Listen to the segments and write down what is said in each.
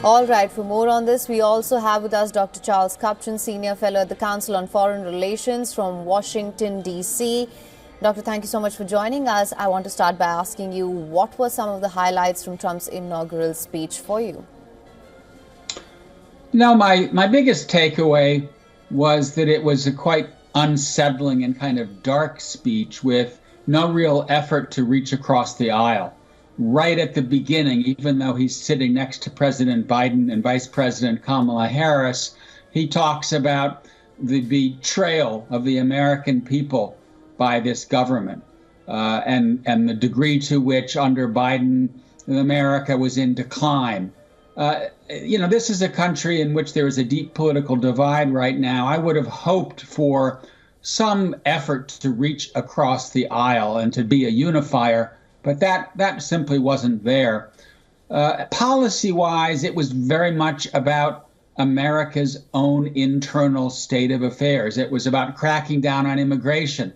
All right, for more on this, we also have with us Dr. Charles Kupchan, Senior Fellow at the Council on Foreign Relations from Washington, D.C. Doctor, thank you so much for joining us. I want to start by asking you, what were some of the highlights from Trump's inaugural speech for you? No, my biggest takeaway was that it was a quite unsettling and kind of dark speech with no real effort to reach across the aisle. Right at the beginning, even though he's sitting next to President Biden and Vice President Kamala Harris, he talks about the betrayal of the American people by this government and the degree to which under Biden, America was in decline. This is a country in which there is a deep political divide right now. I would have hoped for some effort to reach across the aisle and to be a unifier, but that simply wasn't there. Policy-wise, it was very much about America's own internal state of affairs. It was about cracking down on immigration.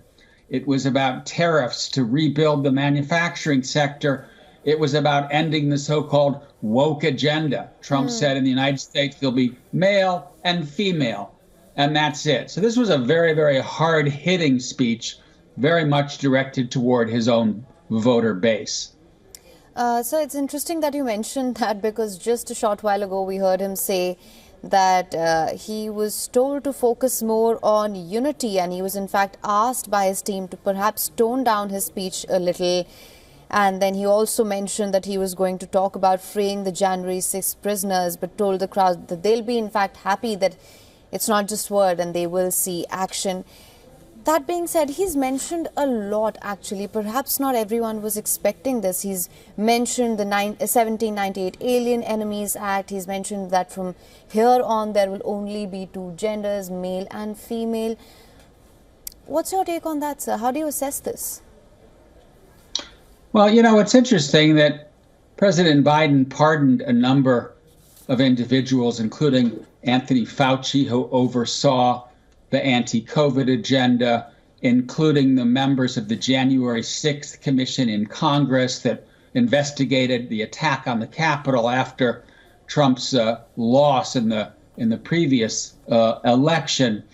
It was about tariffs to rebuild the manufacturing sector. It was about ending the so-called woke agenda. Trump said in the United States there'll be male and female, and that's it. So this was a very, very hard-hitting speech, very much directed toward his own voter base. So it's interesting that you mentioned that, because just a short while ago we heard him say that he was told to focus more on unity, and he was in fact asked by his team to perhaps tone down his speech a little. And then he also mentioned that he was going to talk about freeing the January 6th prisoners, but told the crowd that they'll be in fact happy that it's not just word and they will see action. That being said, he's mentioned a lot actually. Perhaps not everyone was expecting this. He's mentioned the 1798 Alien Enemies Act. He's mentioned that from here on there will only be two genders, male and female. What's your take on that, sir? How do you assess this? Well, it's interesting that President Biden pardoned a number of individuals, including Anthony Fauci, who oversaw the anti-COVID agenda, including the members of the January 6th Commission in Congress that investigated the attack on the Capitol after Trump's loss in the previous election.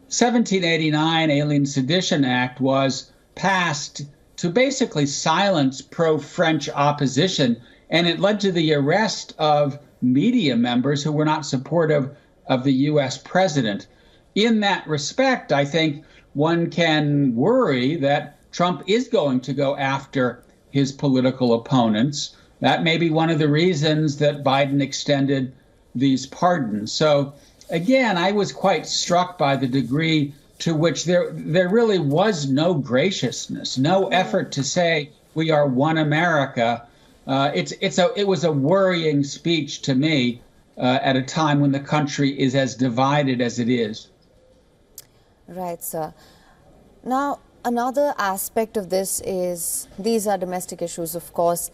1789 Alien Sedition Act was passed to basically silence pro-French opposition, and it led to the arrest of media members who were not supportive of the U.S. president. In that respect, I think one can worry that Trump is going to go after his political opponents. That may be one of the reasons that Biden extended these pardons. So again, I was quite struck by the degree to which there really was no graciousness, no effort to say we are one America. It was a worrying speech to me at a time when the country is as divided as it is. Right, sir. Now, another aspect of this is these are domestic issues, of course,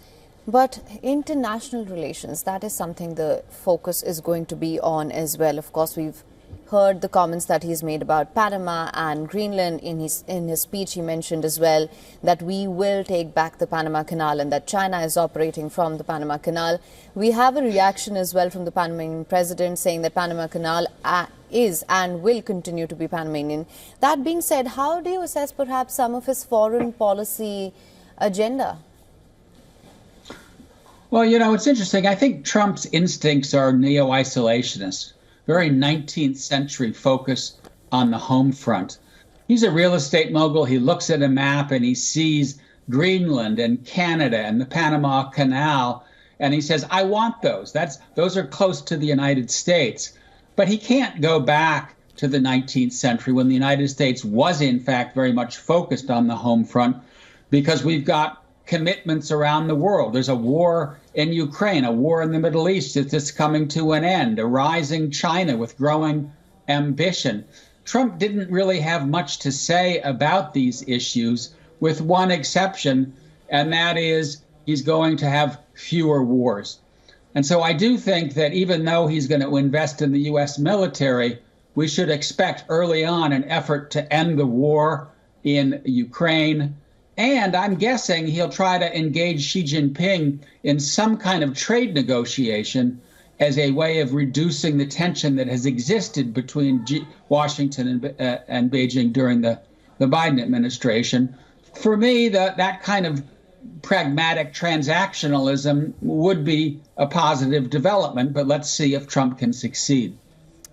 but international relations, that is something the focus is going to be on as well. Of course, we've heard the comments that he's made about Panama and Greenland. In his speech, he mentioned as well that we will take back the Panama Canal and that China is operating from the Panama Canal. We have a reaction as well from the Panamanian president saying that Panama Canal is and will continue to be Panamanian. That being said, how do you assess perhaps some of his foreign policy agenda? Well, it's interesting. I think Trump's instincts are neo-isolationist, very 19th century focus on the home front. He's a real estate mogul. He looks at a map and he sees Greenland and Canada and the Panama Canal, and he says, I want those. Those are close to the United States. But he can't go back to the 19th century when the United States was, in fact, very much focused on the home front, because we've got commitments around the world. There's a war in Ukraine, a war in the Middle East that's coming to an end, a rising China with growing ambition. Trump didn't really have much to say about these issues, with one exception, and that is he's going to have fewer wars. And so I do think that even though he's going to invest in the U.S. military, we should expect early on an effort to end the war in Ukraine. And I'm guessing he'll try to engage Xi Jinping in some kind of trade negotiation as a way of reducing the tension that has existed between Washington and Beijing during the Biden administration. For me, that kind of pragmatic transactionalism would be a positive development, but let's see if Trump can succeed.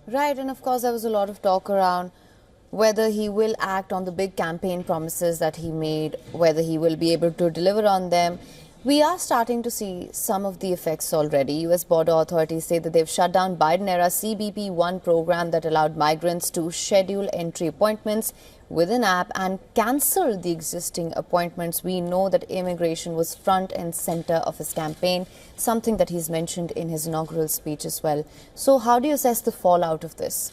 Right, and of course there was a lot of talk around whether he will act on the big campaign promises that he made, whether he will be able to deliver on them. We are starting to see some of the effects already. U.S. border authorities say that they've shut down Biden-era CBP-1 program that allowed migrants to schedule entry appointments with an app and cancel the existing appointments. We know that immigration was front and center of his campaign, something that he's mentioned in his inaugural speech as well. So how do you assess the fallout of this?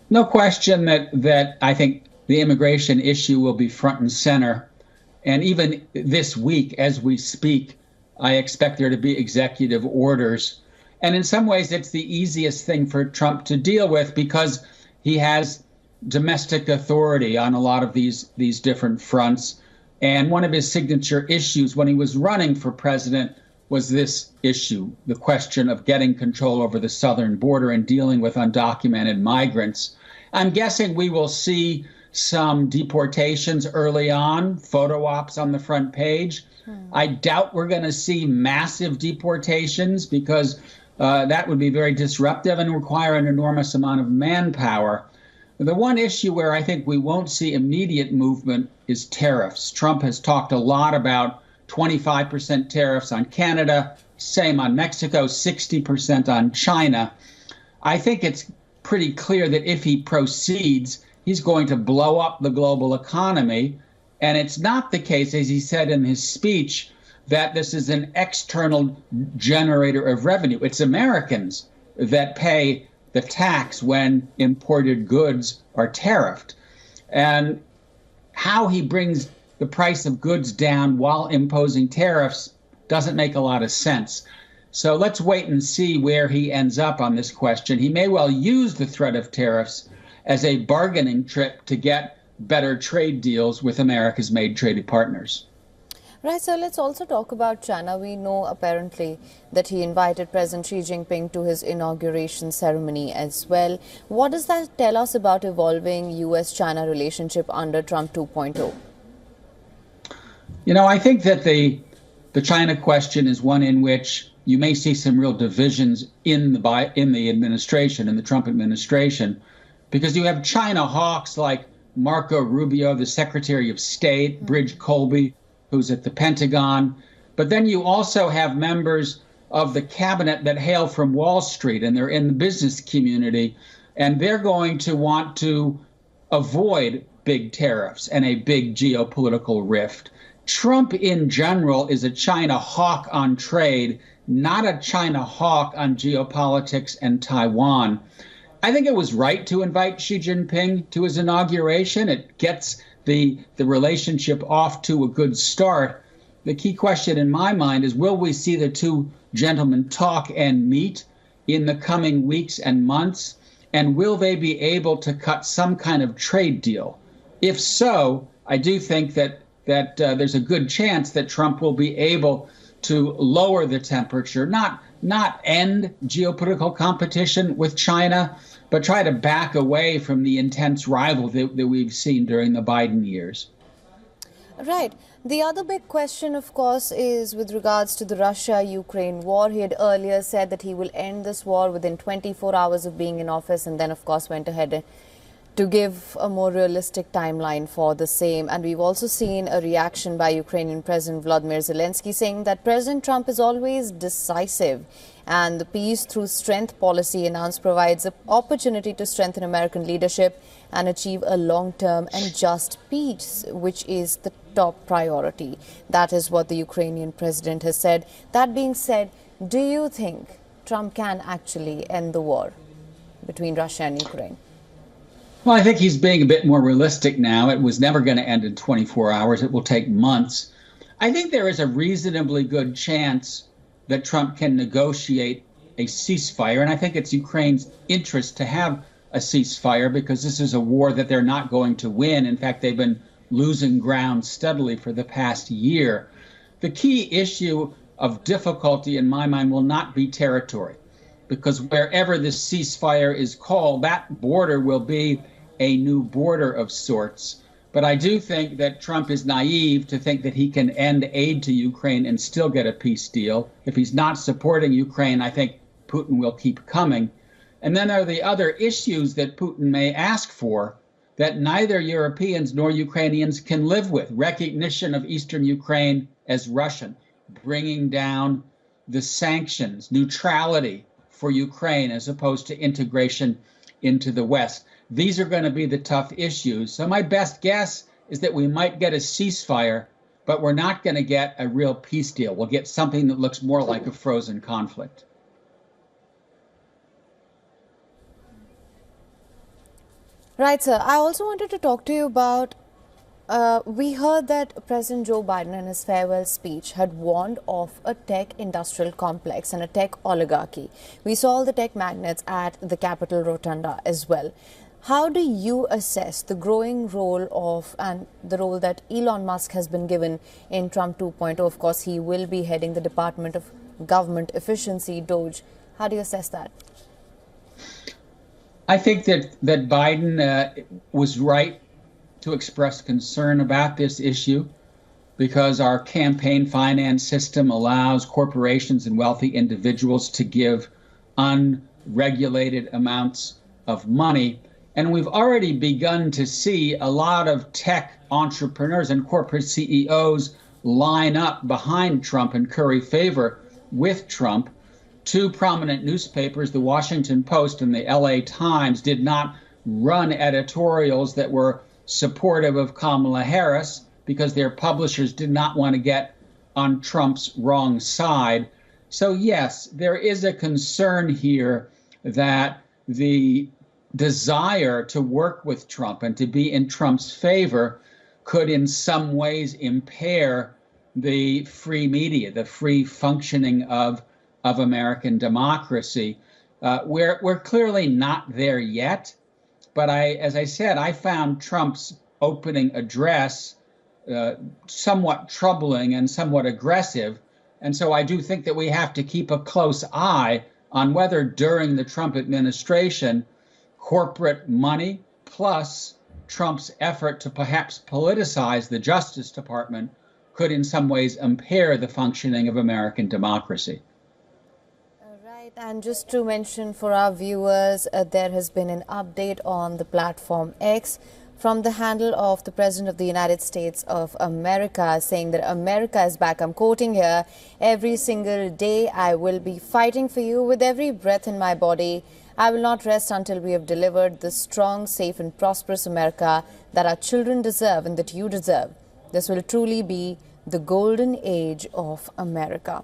No question that I think the immigration issue will be front and center. And even this week, as we speak, I expect there to be executive orders. And in some ways, it's the easiest thing for Trump to deal with because he has domestic authority on a lot of these different fronts. And one of his signature issues when he was running for president was this issue, the question of getting control over the southern border and dealing with undocumented migrants. I'm guessing we will see some deportations early on, photo ops on the front page. I doubt we're going to see massive deportations because that would be very disruptive and require an enormous amount of manpower. The one issue where I think we won't see immediate movement is tariffs. Trump has talked a lot about 25% tariffs on Canada, same on Mexico, 60% on China. I think it's pretty clear that if he proceeds, he's going to blow up the global economy. And it's not the case, as he said in his speech, that this is an external generator of revenue. It's Americans that pay the tax when imported goods are tariffed. And how he brings the price of goods down while imposing tariffs doesn't make a lot of sense. So let's wait and see where he ends up on this question. He may well use the threat of tariffs as a bargaining chip to get better trade deals with America's major trading partners. Right, so let's also talk about China. We know apparently that he invited President Xi Jinping to his inauguration ceremony as well. What does that tell us about evolving U.S.-China relationship under Trump 2.0? You know, I think that the China question is one in which you may see some real divisions in the administration, in the Trump administration, because you have China hawks like Marco Rubio, the Secretary of State, Bridge Colby, who's at the Pentagon. But then you also have members of the cabinet that hail from Wall Street, and they're in the business community, and they're going to want to avoid big tariffs and a big geopolitical rift. Trump in general is a China hawk on trade, not a China hawk on geopolitics and Taiwan. I think it was right to invite Xi Jinping to his inauguration. It gets the relationship off to a good start. The key question in my mind is, will we see the two gentlemen talk and meet in the coming weeks and months? And will they be able to cut some kind of trade deal? If so, I do think that there's a good chance that Trump will be able to lower the temperature, not end geopolitical competition with China, but try to back away from the intense rivalry that we've seen during the Biden years. Right. The other big question, of course, is with regards to the Russia-Ukraine war. He had earlier said that he will end this war within 24 hours of being in office, and then, of course, went ahead to give a more realistic timeline for the same. And we've also seen a reaction by Ukrainian President Volodymyr Zelensky saying that President Trump is always decisive, and the peace through strength policy announced provides an opportunity to strengthen American leadership and achieve a long-term and just peace, which is the top priority. That is what the Ukrainian president has said. That being said, do you think Trump can actually end the war between Russia and Ukraine? Well, I think he's being a bit more realistic now. It was never going to end in 24 hours. It will take months. I think there is a reasonably good chance that Trump can negotiate a ceasefire. And I think it's Ukraine's interest to have a ceasefire because this is a war that they're not going to win. In fact, they've been losing ground steadily for the past year. The key issue of difficulty in my mind will not be territory, because wherever this ceasefire is called, that border will be a new border of sorts. But I do think that Trump is naive to think that he can end aid to Ukraine and still get a peace deal. If he's not supporting Ukraine, I think Putin will keep coming. And then there are the other issues that Putin may ask for that neither Europeans nor Ukrainians can live with. Recognition of Eastern Ukraine as Russian, bringing down the sanctions, neutrality for Ukraine as opposed to integration into the West. These are going to be the tough issues. So my best guess is that we might get a ceasefire, but we're not going to get a real peace deal. We'll get something that looks more like a frozen conflict. Right, sir. I also wanted to talk to you about, we heard that President Joe Biden in his farewell speech had warned of a tech industrial complex and a tech oligarchy. We saw all the tech magnates at the Capitol Rotunda as well. How do you assess the growing role of and the role that Elon Musk has been given in Trump 2.0? Of course, he will be heading the Department of Government Efficiency, DOGE. How do you assess that? I think that Biden was right to express concern about this issue because our campaign finance system allows corporations and wealthy individuals to give unregulated amounts of money. And we've already begun to see a lot of tech entrepreneurs and corporate CEOs line up behind Trump and curry favor with Trump. Two prominent newspapers, the Washington Post and the LA Times, did not run editorials that were supportive of Kamala Harris because their publishers did not want to get on Trump's wrong side. So yes, there is a concern here that the desire to work with Trump and to be in Trump's favor could in some ways impair the free media, the free functioning of American democracy. We're clearly not there yet, but as I said, I found Trump's opening address somewhat troubling and somewhat aggressive. And so I do think that we have to keep a close eye on whether during the Trump administration, corporate money plus Trump's effort to perhaps politicize the Justice Department could in some ways impair the functioning of American democracy. Right, and just to mention for our viewers, there has been an update on the platform X from the handle of the President of the United States of America, saying that America is back. I'm quoting here, "Every single day I will be fighting for you with every breath in my body. I will not rest until we have delivered the strong, safe and prosperous America that our children deserve and that you deserve. This will truly be the golden age of America."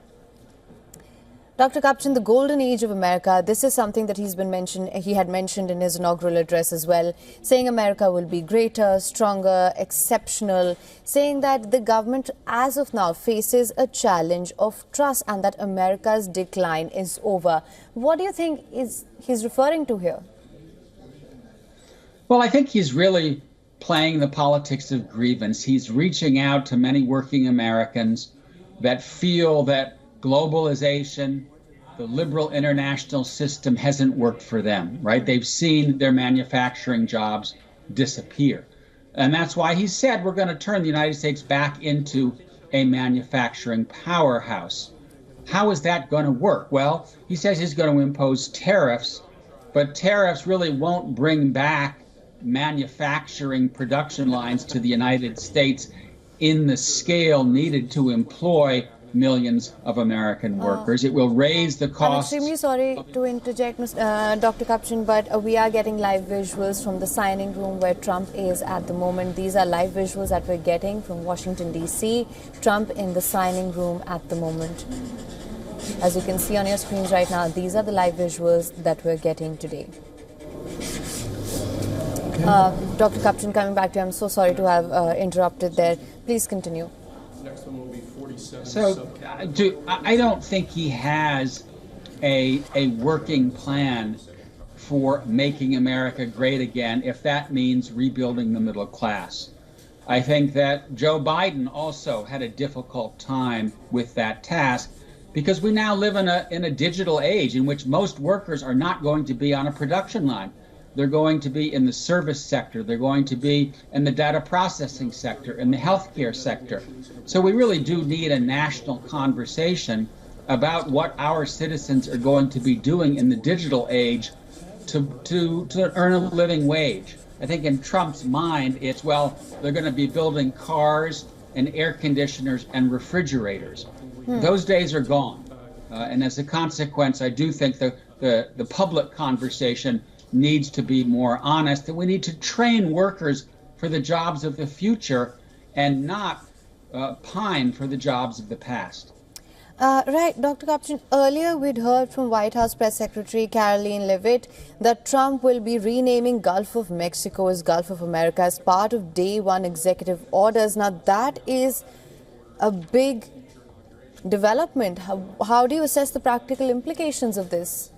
Dr. Kapchan, the golden age of America, this is something that he had mentioned in his inaugural address as well, saying America will be greater, stronger, exceptional, saying that the government as of now faces a challenge of trust and that America's decline is over. What do you think he's referring to here? Well, I think he's really playing the politics of grievance. He's reaching out to many working Americans that feel that globalization, the liberal international system hasn't worked for them, right? They've seen their manufacturing jobs disappear. And that's why he said we're going to turn the United States back into a manufacturing powerhouse. How is that going to work? Well, he says he's going to impose tariffs, but tariffs really won't bring back manufacturing production lines to the United States in the scale needed to employ millions of American workers. It will raise the cost. I'm extremely sorry to interject, Dr. Kapchan, but we are getting live visuals from the signing room where Trump is at the moment. These are live visuals that we're getting from Washington, D.C. Trump in the signing room at the moment. As you can see on your screens right now, these are the live visuals that we're getting today. Dr. Kapchan, coming back to you, I'm so sorry to have interrupted there. Please continue. Next one will be 47. So I don't think he has a working plan for making America great again, if that means rebuilding the middle class. I think that Joe Biden also had a difficult time with that task. because we now live in a digital age in which most workers are not going to be on a production line. They're going to be in the service sector. They're going to be in the data processing sector, in the healthcare sector. So we really do need a national conversation about what our citizens are going to be doing in the digital age to earn a living wage. I think in Trump's mind, it's, well, they're going to be building cars and air conditioners and refrigerators. Those days are gone. And as a consequence, I do think the public conversation needs to be more honest, and we need to train workers for the jobs of the future and not pine for the jobs of the past. Right, Dr. Kapchin, earlier we'd heard from White House Press Secretary Caroline Leavitt that Trump will be renaming Gulf of Mexico as Gulf of America as part of day one executive orders. Now that is a big development. How do you assess the practical implications of this?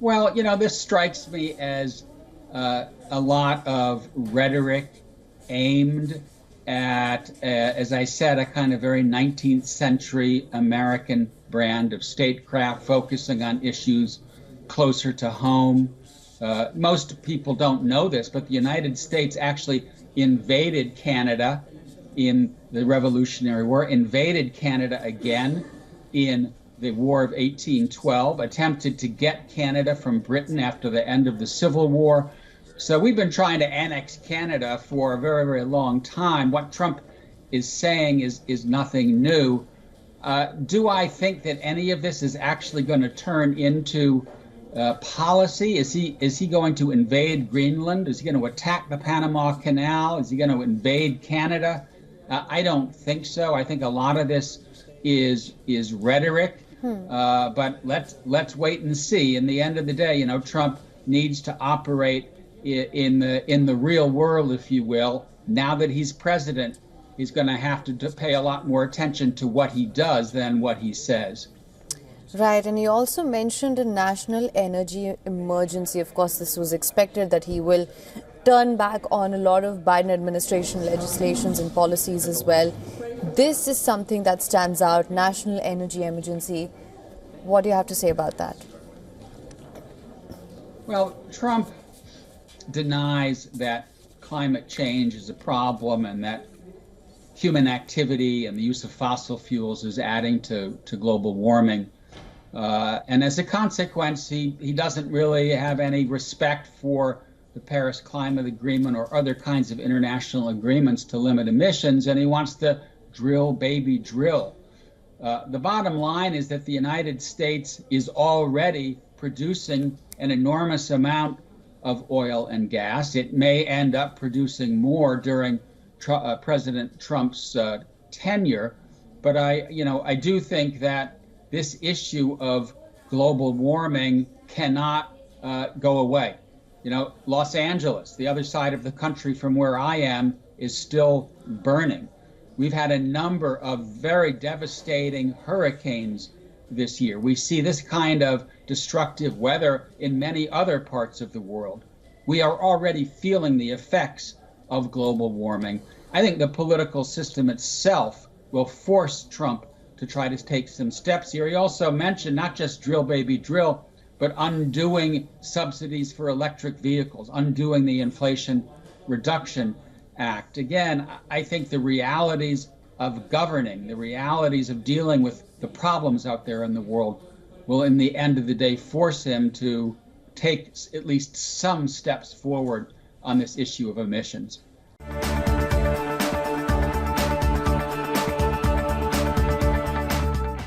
Well, this strikes me as a lot of rhetoric aimed at, as I said, a kind of very 19th century American brand of statecraft, focusing on issues closer to home. Most people don't know this, but the United States actually invaded Canada in the Revolutionary War, invaded Canada again in the War of 1812, attempted to get Canada from Britain after the end of the Civil War. So we've been trying to annex Canada for a very, very long time. What Trump is saying is nothing new. Do I think that any of this is actually going to turn into policy? Is he going to invade Greenland? Is he going to attack the Panama Canal? Is he going to invade Canada? I don't think so. I think a lot of this is rhetoric. But let's wait and see. In the end of the day, Trump needs to operate in the real world, if you will. Now that he's president, he's going to have to pay a lot more attention to what he does than what he says. Right, and he also mentioned a national energy emergency. Of course, this was expected that he will turn back on a lot of Biden administration legislations and policies as well. This is something that stands out, national energy emergency. What do you have to say about that? Well, Trump denies that climate change is a problem and that human activity and the use of fossil fuels is adding to global warming. And as a consequence, he doesn't really have any respect for the Paris Climate Agreement or other kinds of international agreements to limit emissions, and he wants to drill, baby, drill. The bottom line is that the United States is already producing an enormous amount of oil and gas. It may end up producing more during President Trump's tenure, but I do think that this issue of global warming cannot go away. Los Angeles, the other side of the country from where I am, is still burning. We've had a number of very devastating hurricanes this year. We see this kind of destructive weather in many other parts of the world. We are already feeling the effects of global warming. I think the political system itself will force Trump to try to take some steps here. He also mentioned not just drill, baby, drill, but undoing subsidies for electric vehicles, undoing the Inflation Reduction Act. Again, I think the realities of governing, the realities of dealing with the problems out there in the world will, in the end of the day, force him to take at least some steps forward on this issue of emissions.